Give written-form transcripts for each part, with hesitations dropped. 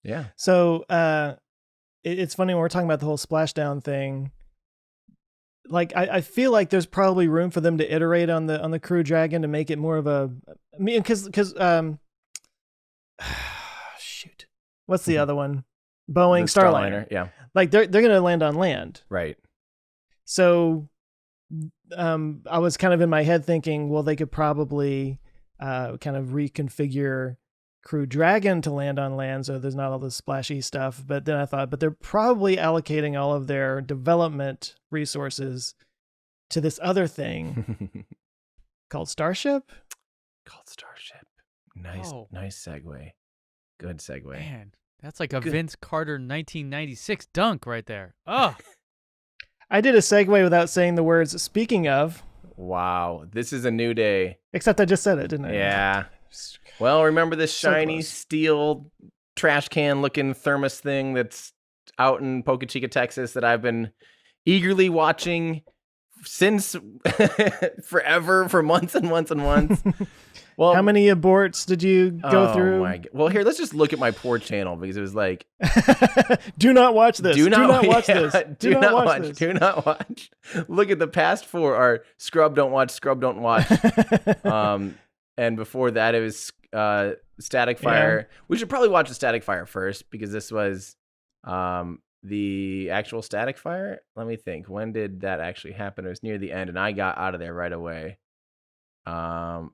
Yeah. So it's funny when we're talking about the whole splashdown thing. Like I feel like there's probably room for them to iterate on the Crew Dragon to make it more of a. I mean, because shoot, what's the other one? Boeing The Starliner. Yeah. Like they're gonna land on land. Right. So I was kind of in my head thinking, well, they could probably kind of reconfigure Crew Dragon to land on land so there's not all this splashy stuff. But then I thought, but they're probably allocating all of their development resources to this other thing called Starship. Nice, nice segue. Good segue. Man, that's like a Vince Carter 1996 dunk right there. Oh. I did a segue without saying the words "speaking of." Wow, this is a new day. Except I just said it, didn't I? Yeah. Well, remember this So shiny close. steel trash can looking thermos thing that's out in Boca Chica, Texas that I've been eagerly watching since forever, for months and months and months. Well, How many aborts did you go through? My God. Well, here, let's just look at my poor channel because it was like, Do not watch this. Do not watch yeah, this. Do not watch. this. Do not watch. Look at the past 4 are Scrub, don't watch, Scrub, don't watch. And before that, it was Static Fire. Yeah. We should probably watch the Static Fire first because this was the actual Static Fire. Let me think. When did that actually happen? It was near the end, and I got out of there right away. Oh,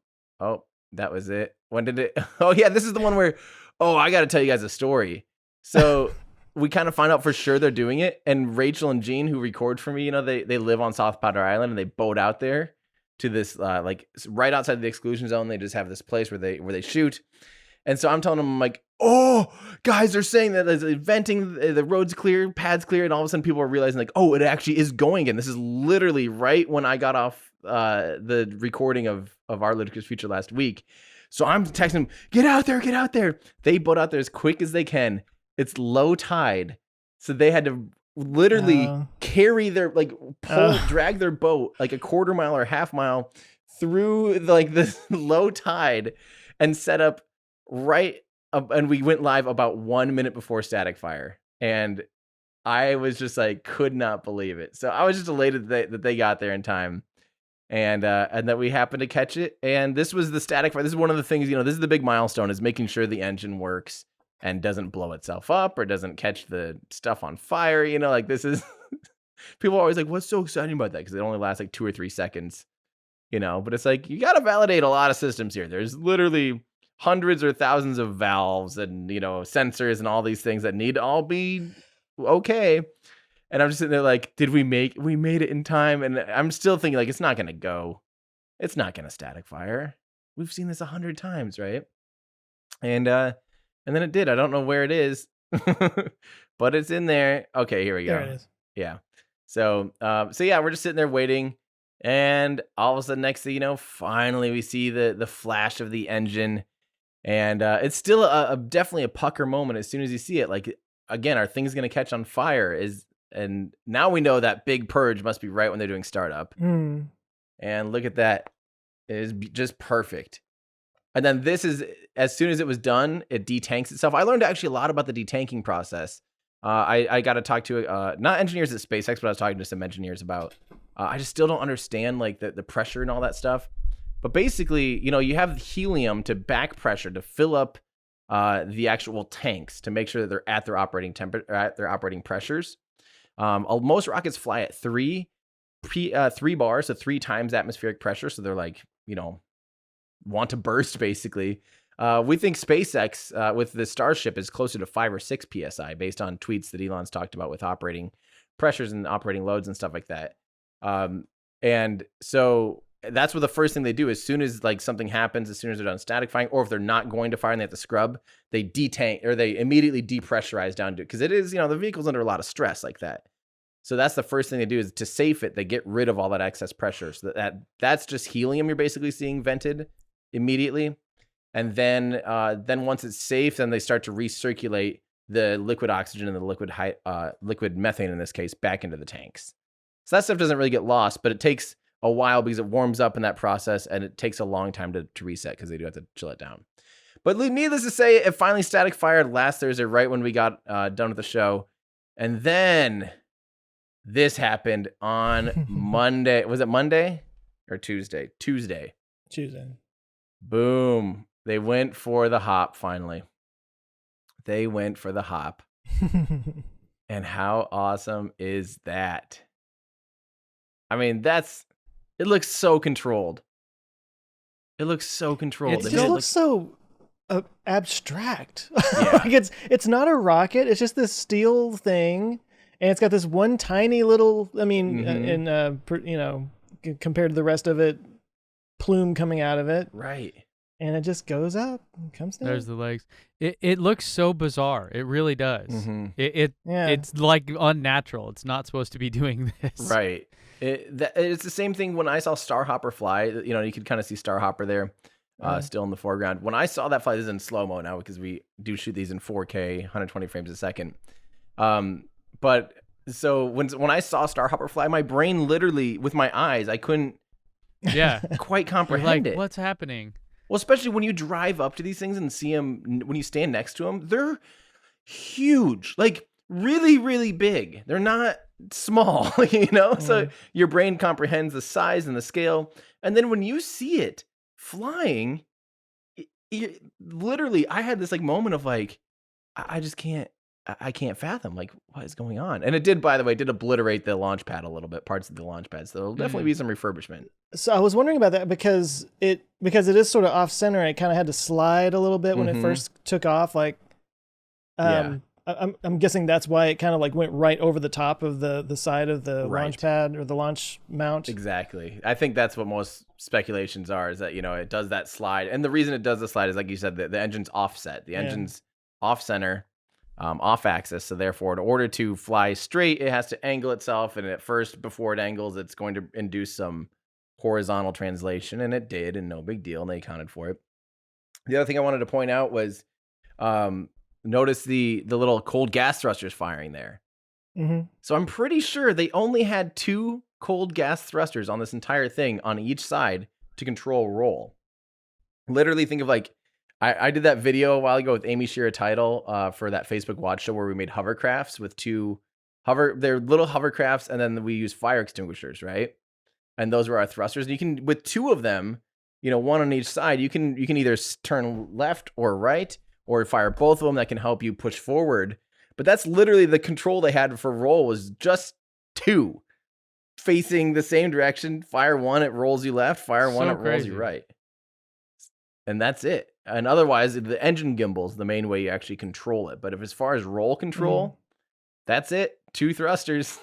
that was it. When did it? Oh, yeah, this is the one where, I got to tell you guys a story. So we kind of find out for sure they're doing it. And Rachel and Jean, who record for me, they live on South Powder Island and they boat out there to this, like right outside the exclusion zone. They just have this place where they shoot. And so I'm telling them, I'm like, oh, guys, they're saying that there's venting, the road's clear, pad's clear. And all of a sudden people are realizing like, oh, it actually is going in. This is literally right when I got off the recording of our Ludicrous Future last week. So I'm texting them, get out there, get out there. They boat out there as quick as they can. It's low tide. So they had to literally carry their, drag their boat like a quarter mile or half mile through like this low tide and set up right up. And we went live about 1 minute before Static Fire. And I was just like, could not believe it. So I was just elated that they got there in time. And that we happened to catch it. And this was the Static Fire. This is one of the things, this is the big milestone, is making sure the engine works and doesn't blow itself up or doesn't catch the stuff on fire. Like this is, people are always like, what's so exciting about that? Because it only lasts like 2 or 3 seconds, but it's like, you got to validate a lot of systems here. There's literally hundreds or thousands of valves and, sensors and all these things that need to all be okay. And I'm just sitting there like, we made it in time? And I'm still thinking like, it's not going to go. It's not going to Static Fire. We've seen this 100 times, right? And then it did. I don't know where it is, but it's in there. Okay, here we go. There it is. Yeah. So yeah, we're just sitting there waiting. And all of a sudden, next thing you know, finally we see the flash of the engine. And it's still definitely a pucker moment as soon as you see it. Like, again, are things going to catch on fire? And now we know that big purge must be right when they're doing startup. Mm. And look at that. It is just perfect. And then this is, as soon as it was done, it detanks itself. I learned actually a lot about the detanking process. I got to talk to, not engineers at SpaceX, but I was talking to some engineers about, I just still don't understand like the pressure and all that stuff. But basically, you have helium to back pressure to fill up the actual tanks to make sure that they're at their operating at their operating pressures. Most rockets fly at 3 bars, so 3 times atmospheric pressure. So they're like, want to burst basically. We think SpaceX with the Starship is closer to 5 or 6 psi based on tweets that Elon's talked about with operating pressures and operating loads and stuff like that. And so that's what the first thing they do as soon as like something happens, as soon as they're done static firing, or if they're not going to fire and they have to scrub, they detank or they immediately depressurize down to it. Because it is, the vehicle's under a lot of stress like that. So that's the first thing they do is to safe it. They get rid of all that excess pressure. So that's just helium you're basically seeing vented immediately. And then once it's safe, then they start to recirculate the liquid oxygen and the liquid methane in this case back into the tanks. So that stuff doesn't really get lost, but it takes a while because it warms up in that process and it takes a long time to reset because they do have to chill it down. But needless to say, it finally static fired last Thursday, right when we got done with the show. And then this happened on Monday. Was it Monday or Tuesday? Tuesday. Boom. They went for the hop finally. They went for the hop. And how awesome is that? I mean, it looks so controlled. It looks so controlled. It just looks so abstract. Yeah. Like it's not a rocket. It's just this steel thing, and it's got this one tiny little. I mean, compared to the rest of it, plume coming out of it. Right. And it just goes up and comes down. There's the legs. It looks so bizarre. It really does. Mm-hmm. It's like unnatural. It's not supposed to be doing this. Right. It's the same thing when I saw Starhopper fly. You know, you could kind of see Starhopper there still in the foreground. When I saw that fly, this is in slow-mo now because we do shoot these in 4K, 120 frames a second. But so when I saw Starhopper fly, my brain literally, with my eyes, I couldn't quite comprehend it. What's happening? Well, especially when you drive up to these things and see them, when you stand next to them, they're huge, like really, really big. They're not small, you know? So your brain comprehends the size and the scale. And then when you see it flying, literally, I had this like moment of like, I just can't, I can't fathom like what is going on. And it did, by the way, obliterate the launch pad a little bit, parts of the launch pad. So there'll definitely be some refurbishment. So I was wondering about that because it is sort of off center. And it kind of had to slide a little bit when it first took off. Like, I'm guessing that's why it kind of like went right over the top of the side of the launch pad or the launch mount. Exactly. I think that's what most speculations are, is that, you know, it does that slide. And the reason it does the slide is, like you said, the engine's offset. The engine's off center, off axis. So therefore, in order to fly straight, it has to angle itself. And at first, before it angles, it's going to induce some horizontal translation. And it did, and no big deal. And they accounted for it. The other thing I wanted to point out was, notice the little cold gas thrusters firing there. So I'm pretty sure they only had 2 cold gas thrusters on this entire thing on each side to control roll. Literally think of like, I did that video a while ago with Amy Shearer Title for that Facebook Watch show where we made hovercrafts with they're little hovercrafts, and then we use fire extinguishers, right? And those were our thrusters. And you can, with 2 of them, you know, one on each side, you can either turn left or right, or fire both of them. That can help you push forward. But that's literally the control they had for roll, was just 2 facing the same direction. Fire one, it rolls you left. Fire one, it rolls you right. And that's it. And otherwise, the engine gimbal's the main way you actually control it. But if as far as roll control, that's it. 2 thrusters.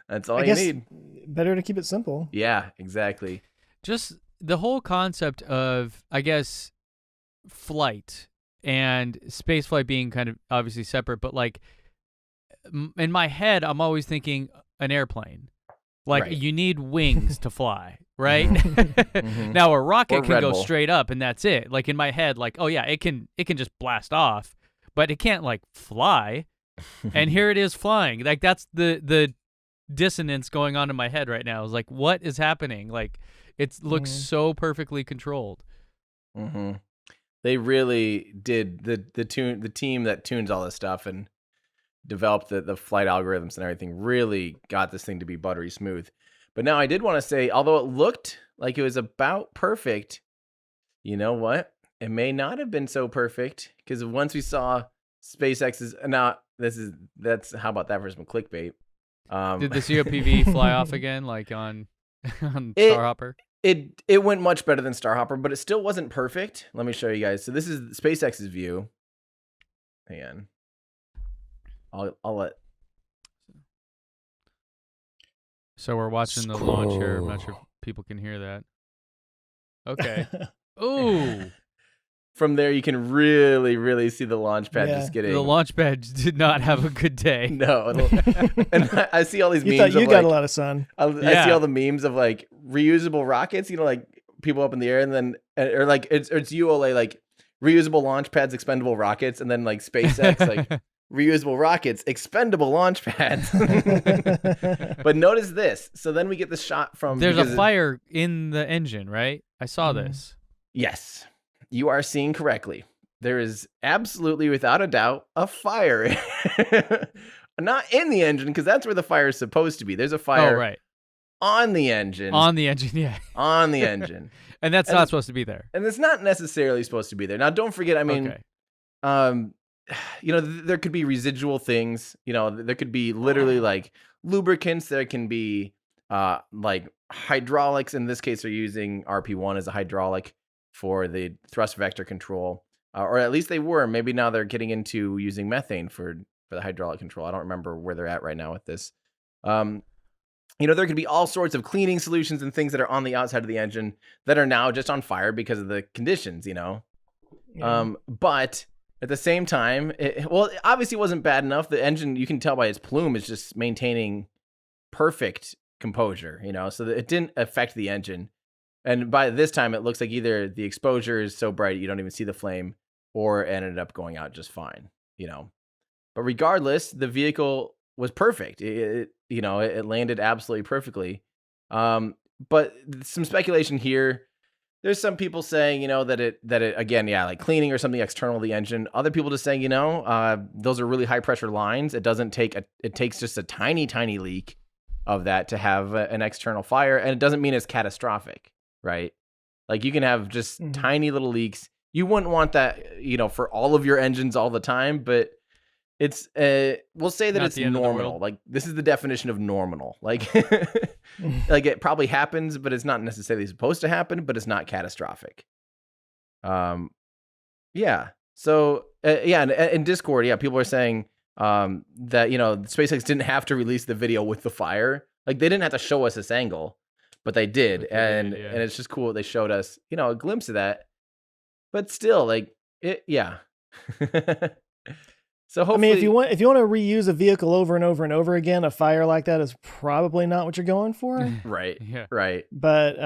That's all you need. Better to keep it simple. Yeah, exactly. Just the whole concept of, I guess, flight and space flight being kind of obviously separate, but like in my head, I'm always thinking an airplane. Like you need wings to fly, right? Now a rocket can go straight up and that's it. Like in my head, like, oh yeah, it can just blast off, but it can't like fly. And here it is flying. Like that's the dissonance going on in my head right now. Is like, what is happening? Like it looks so perfectly controlled. They really did the team that tunes all this stuff and developed the flight algorithms and everything really got this thing to be buttery smooth. But now I did want to say, although it looked like it was about perfect, you know what? It may not have been so perfect, because once we saw SpaceX's that's how about that for some clickbait? Did the COPV fly off again, like on Starhopper? It went much better than Starhopper, but it still wasn't perfect. Let me show you guys. So this is SpaceX's view. Hang on. I'll let. So we're watching the launch here. I'm not sure if people can hear that. Okay. Ooh. From there, you can really, really see the launch pad just getting. The launch pad did not have a good day. No. And I see all these memes. You thought you got a lot of sun. I see all the memes of like reusable rockets, you know, like people up in the air, and then, or like it's ULA, like reusable launch pads, expendable rockets, and then like SpaceX, like reusable rockets, expendable launch pads. But notice this. So then we get the shot from. There's a fire in the engine, right? I saw this. Yes. you are seeing correctly. There is absolutely, without a doubt, a fire. Not in the engine, because that's where the fire is supposed to be. There's a fire Oh, right. on the engine. On the engine, yeah. On the engine. And that's not supposed to be there. And it's not necessarily supposed to be there. Now, don't forget, I mean, Okay. There could be residual things. There could be literally like lubricants. There can be like hydraulics. In this case, they're using RP1 as a hydraulic for the thrust vector control. Or at least they were. Maybe now they're getting into using methane for the hydraulic control. I don't remember where they're at right now with this. There could be all sorts of cleaning solutions and things that are on the outside of the engine that are now just on fire because of the conditions, Yeah. But at the same time, it obviously wasn't bad enough. The engine, you can tell by its plume, is just maintaining perfect composure, so that it didn't affect the engine. And by this time, it looks like either the exposure is so bright you don't even see the flame, or it ended up going out just fine, But regardless, the vehicle was perfect. It landed absolutely perfectly. But some speculation here. There's some people saying, that it again, yeah, like cleaning or something external to the engine. Other people just saying, those are really high pressure lines. It takes just a tiny, tiny leak of that to have an external fire, and it doesn't mean it's catastrophic, right? Like you can have just tiny little leaks. You wouldn't want that, for all of your engines all the time, but it's we'll say that Not it's the end of the normal. world. Like this is the definition of normal. Like like it probably happens, but it's not necessarily supposed to happen, but it's not catastrophic. Yeah. So in Discord, yeah, people are saying that SpaceX didn't have to release the video with the fire. Like they didn't have to show us this angle, but they did, and it's just cool. They showed us, a glimpse of that. But still, like it, yeah. So hopefully, if you want to reuse a vehicle over and over and over again, a fire like that is probably not what you're going for. Right. Yeah. Right. But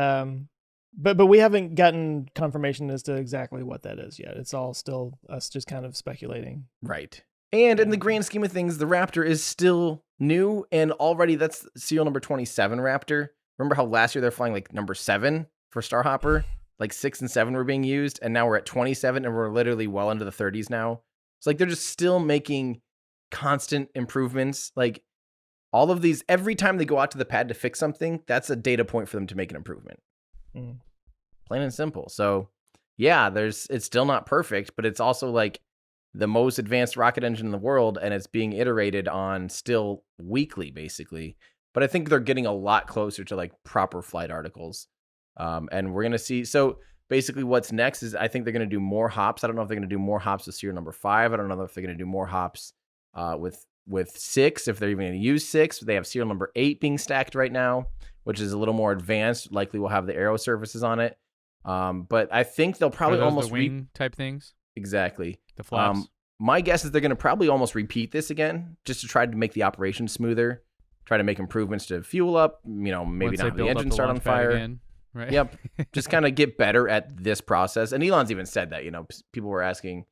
we haven't gotten confirmation as to exactly what that is yet. It's all still us just kind of speculating. Right. And in the grand scheme of things, the Raptor is still new, and already that's serial number 27 Raptor. Remember how last year they're flying like number 7 for Starhopper? Like 6 and 7 were being used, and now we're at 27, and we're literally well into the 30s now. It's like they're just still making constant improvements. Like all of these, every time they go out to the pad to fix something, that's a data point for them to make an improvement. Plain and simple. So yeah, it's still not perfect, but it's also like the most advanced rocket engine in the world, and it's being iterated on still weekly, basically. But I think they're getting a lot closer to like proper flight articles. And we're going to see. So basically what's next is I think they're going to do more hops. I don't know if they're going to do more hops with serial number 5. I don't know if they're going to do more hops with 6, if they're even going to use 6. They have serial number 8 being stacked right now, which is a little more advanced. Likely will have the aero surfaces on it. But I think they'll probably almost the wing type things. Exactly. The flaps. My guess is they're going to probably almost repeat this again, just to try to make the operation smoother, try to make improvements to fuel up, maybe Once not have they the build engine up the start on launch pad fire. again, right? Yep. Just kind of get better at this process. And Elon's even said that, people were asking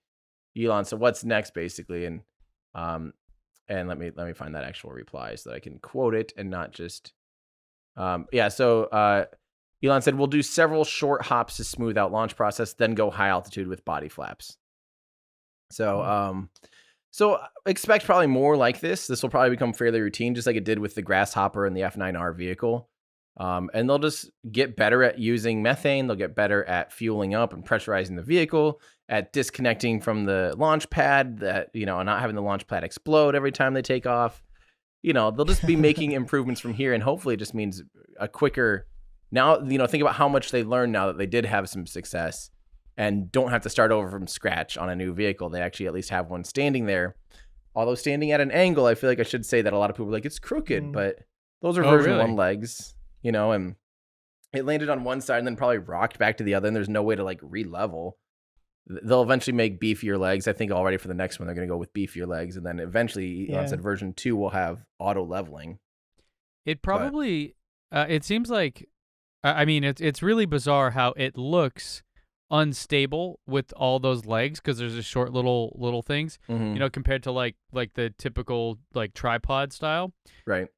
Elon, so what's next basically? And let me find that actual reply so that I can quote it and not just, so Elon said, we'll do several short hops to smooth out launch process, then go high altitude with body flaps. So, so expect probably more like this. This will probably become fairly routine, just like it did with the Grasshopper and the F9R vehicle. And they'll just get better at using methane. They'll get better at fueling up and pressurizing the vehicle, at disconnecting from the launch pad, that, and not having the launch pad explode every time they take off. They'll just be making improvements from here. And hopefully it just means a quicker, now, think about how much they learned now that they did have some success and don't have to start over from scratch on a new vehicle. They actually at least have one standing there. Although standing at an angle, I feel like I should say that a lot of people are like, it's crooked, but those are version 1 legs, and it landed on one side and then probably rocked back to the other, and there's no way to like re-level. They'll eventually make beefier legs. I think already for the next one, they're going to go with beefier legs. And then eventually, Elon said version 2 will have auto leveling. It probably, it seems like, I mean, it's really bizarre how it looks unstable with all those legs, because there's just short little things, compared to like the typical like tripod style. Right.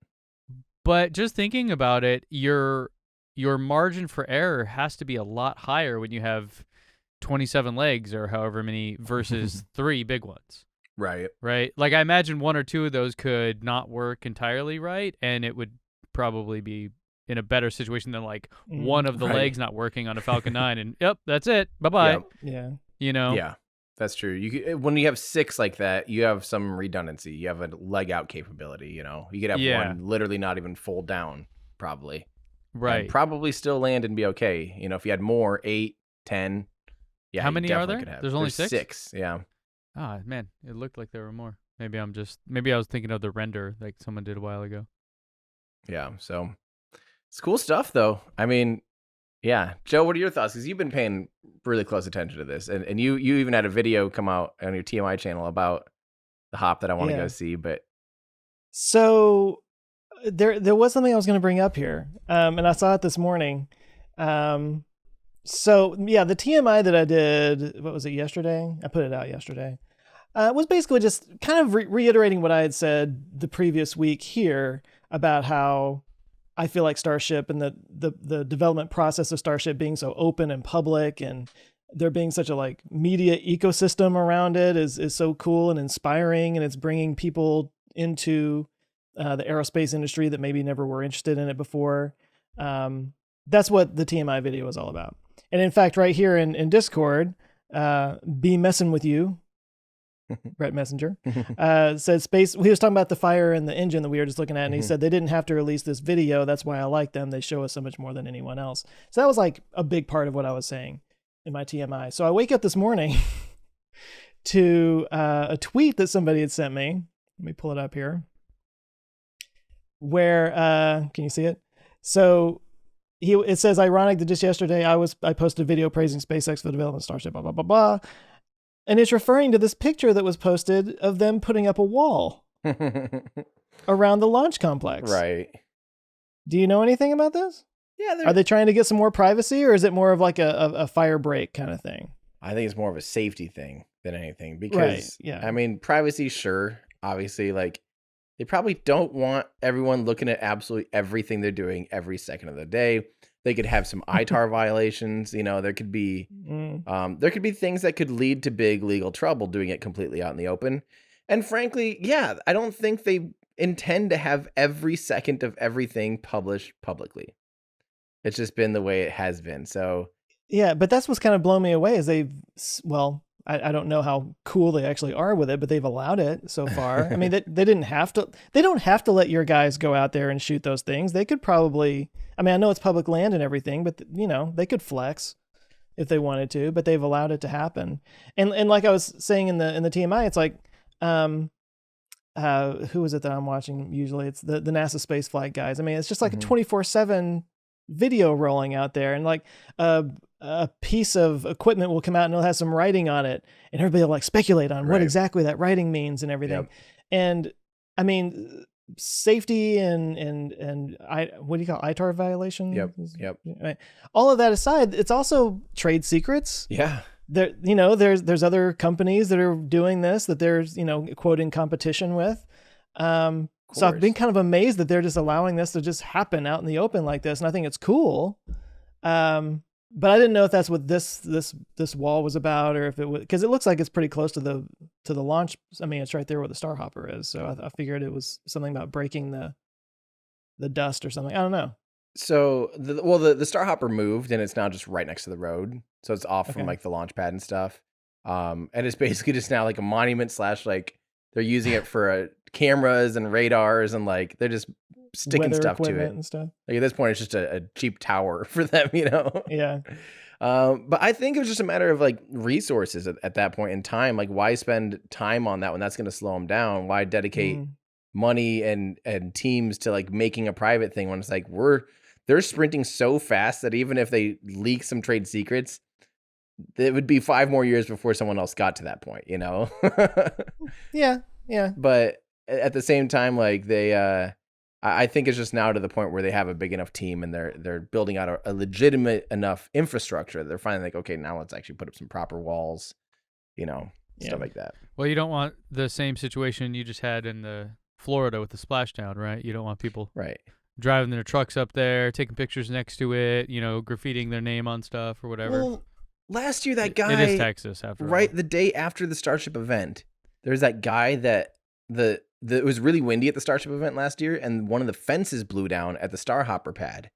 But just thinking about it, your margin for error has to be a lot higher when you have 27 legs or however many versus 3 big ones. Right. Right? Like, I imagine 1 or 2 of those could not work entirely right, and it would probably be in a better situation than like one of the Right. legs not working on a Falcon 9 and yep, that's it. Bye-bye. Yep. Yeah. You know? Yeah, that's true. When you have 6 like that, you have some redundancy. You have a leg out capability, you know. You could have one literally not even fold down, probably. Right. And probably still land and be okay. You know, if you had more, 8, 10. Yeah. How you many are definitely there? could have. There's only 6? 6, yeah. Ah, man, it looked like there were more. Maybe I was thinking of the render like someone did a while ago. Yeah, so it's cool stuff, though. I mean, yeah. Joe, what are your thoughts? Because you've been paying really close attention to this, and you even had a video come out on your TMI channel about the hop that I want to go see. But so there was something I was going to bring up here, and I saw it this morning. So yeah, the TMI that I did, what was it, yesterday? I put it out yesterday. Was basically just kind of reiterating what I had said the previous week here about how I feel like Starship and the development process of Starship being so open and public, and there being such a like media ecosystem around it is so cool and inspiring, and it's bringing people into the aerospace industry that maybe never were interested in it before. That's what the TMI video is all about. And in fact, right here in Discord, be messing with you, Brett Messenger, said space. He was talking about the fire and the engine that we were just looking at, and he said they didn't have to release this video. That's why I like them. They show us so much more than anyone else. So that was like a big part of what I was saying in my TMI. So I wake up this morning to a tweet that somebody had sent me. Let me pull it up here. Where can you see it? So it says, ironic that just yesterday I posted a video praising SpaceX for the development of Starship, blah blah blah blah. And it's referring to this picture that was posted of them putting up a wall around the launch complex. Right. Do you know anything about this? Yeah. Are they trying to get some more privacy, or is it more of like a fire break kind of thing? I think it's more of a safety thing than anything, because I mean, privacy, sure. Obviously, like, they probably don't want everyone looking at absolutely everything they're doing every second of the day. They could have some ITAR violations. You know, there could be things that could lead to big legal trouble doing it completely out in the open. And frankly, yeah, I don't think they intend to have every second of everything published publicly. It's just been the way it has been. So yeah, but that's what's kind of blown me away is I don't know how cool they actually are with it, but they've allowed it so far. I mean, they don't have to let your guys go out there and shoot those things. They could probably, I mean, I know it's public land and everything, but you know, they could flex if they wanted to, but they've allowed it to happen. And like I was saying in the TMI, it's like, who is it that I'm watching? Usually it's the NASA space flight guys. I mean, it's just like a 24/7 video rolling out there, and like, a piece of equipment will come out and it'll have some writing on it, and everybody will like speculate on what exactly that writing means and everything. Yep. And I mean, safety and what do you call it? ITAR violation? Yep. Right. All of that aside, it's also trade secrets. Yeah. There, you know, there's other companies that are doing this that there's, you know, quote, in competition with. So I've been kind of amazed that they're just allowing this to just happen out in the open like this, and I think it's cool. But I didn't know if that's what this wall was about, or if it was, because it looks like it's pretty close to the launch. I mean, it's right there where the Star Hopper is. So I figured it was something about breaking the dust or something. I don't know. So the Star Hopper moved, and it's now just right next to the road. So it's off from like the launch pad and stuff. And it's basically just now like a monument / like they're using it for cameras and radars, and like they're just sticking weather stuff to it and stuff. Like at this point, it's just a cheap tower for them, you know? Yeah. But I think it was just a matter of like resources at that point in time. Like, why spend time on that when that's going to slow them down? Why dedicate money and teams to like making a private thing when it's like they're sprinting so fast that even if they leak some trade secrets, it would be 5 more years before someone else got to that point, you know? Yeah. But at the same time, like I think it's just now to the point where they have a big enough team and they're building out a legitimate enough infrastructure. They're finally like, okay, now let's actually put up some proper walls, you know, stuff like that. Well, you don't want the same situation you just had in the Florida with the splashdown, right? You don't want people driving their trucks up there, taking pictures next to it, you know, graffitiing their name on stuff or whatever. Well, Last year, that It guy, is Texas after right all. the day after the Starship event, there's that guy that it was really windy at the Starship event last year, and one of the fences blew down at the Starhopper pad.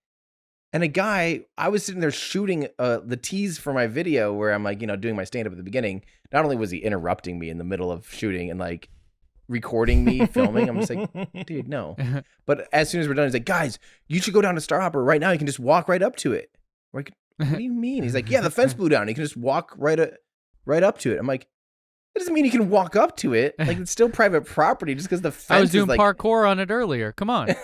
And a guy, I was sitting there shooting the tease for my video where I'm like, doing my stand up at the beginning. Not only was he interrupting me in the middle of shooting and like recording me filming, I'm just like, dude, no. But as soon as we're done, he's like, guys, you should go down to Starhopper right now. You can just walk right up to it. We're like, what do you mean? He's like, yeah, the fence blew down. You can just walk right up to it. I'm like, that doesn't mean you can walk up to it. Like, it's still private property just because the fence I was doing is like parkour on it earlier. Come on.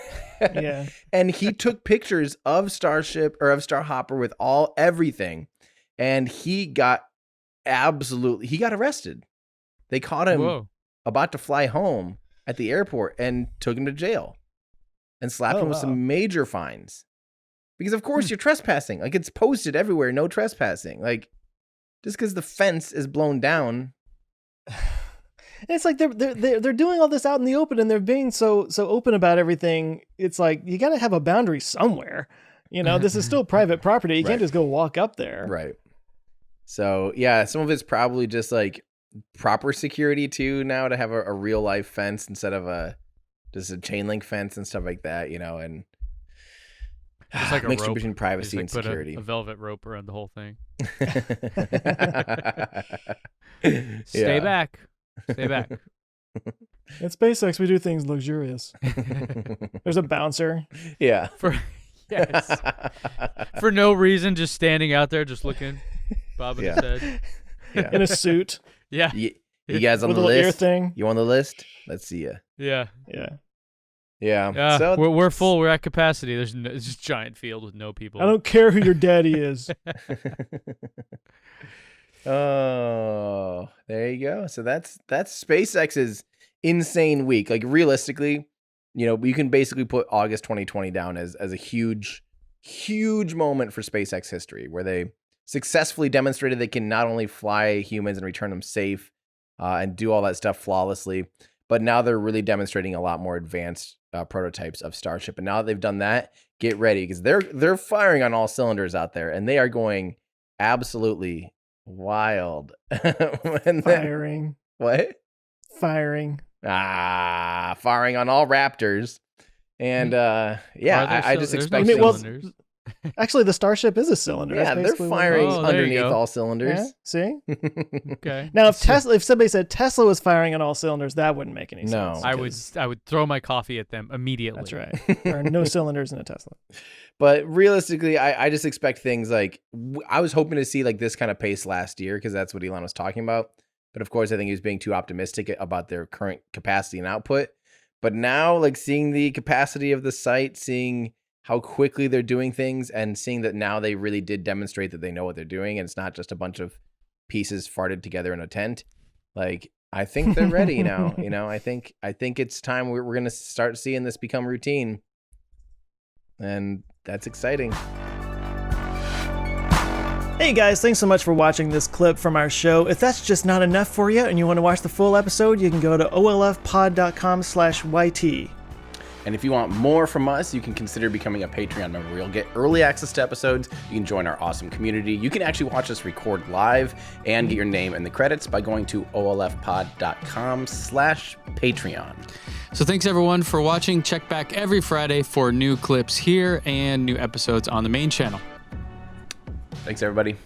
Yeah. And he took pictures of Starship or of Starhopper with everything, and he got arrested. They caught him Whoa. about to fly home at the airport and took him to jail and slapped him with wow. some major fines. Because of course you're trespassing. Like, it's posted everywhere, no trespassing. Like, just because the fence is blown down. It's like they're doing all this out in the open, and they're being so open about everything. It's like you got to have a boundary somewhere. This is still private property. You Right. can't just go walk up there. Right. So yeah, some of it's probably just like proper security too now to have a real life fence instead of just a chain link fence and stuff like that, and Just like a mixture rope. between You privacy just, and put security. a velvet rope around the whole thing. Stay Yeah. back. Stay back. At SpaceX, we do things luxurious. There's a bouncer. Yeah. Yes. For no reason, just standing out there, just looking, bobbing Yeah. his head. Yeah. In a suit Yeah. You guys on with the a little ear list? thing. You on the list? Let's see you. Yeah. Yeah. Yeah. Yeah. We're full. We're at capacity. It's just a giant field with no people. I don't care who your daddy is. Oh, there you go. So that's SpaceX's insane week. Like, realistically, you can basically put August 2020 down as a huge moment for SpaceX history, where they successfully demonstrated they can not only fly humans and return them safe and do all that stuff flawlessly, but now they're really demonstrating a lot more advanced prototypes of Starship. And now that they've done that, get ready, because they're firing on all cylinders out there, and they are going absolutely wild. Firing. What? Firing. Firing on all Raptors. And Are yeah, there I just there's no expect well, cylinders. Actually, the Starship is a cylinder. yeah, That's they're basically what it firing is. Oh, there you underneath go. all Yeah, cylinders. see? Okay. Now, if somebody said Tesla was firing on all cylinders, that wouldn't make any No. sense. I would throw my coffee at them immediately. That's right. There are no cylinders in a Tesla. But realistically, I just expect things like, I was hoping to see like this kind of pace last year, because that's what Elon was talking about. But of course, I think he was being too optimistic about their current capacity and output. But now, like, seeing the capacity of the site, seeing how quickly they're doing things, and seeing that now they really did demonstrate that they know what they're doing, and it's not just a bunch of pieces farted together in a tent. Like, I think they're ready now. I think it's time we're going to start seeing this become routine. And that's exciting. Hey guys, thanks so much for watching this clip from our show. If that's just not enough for you and you want to watch the full episode, you can go to olfpod.com/YT. And if you want more from us, you can consider becoming a Patreon member. You'll get early access to episodes. You can join our awesome community. You can actually watch us record live and get your name in the credits by going to olfpod.com/Patreon. So thanks everyone for watching. Check back every Friday for new clips here and new episodes on the main channel. Thanks, everybody.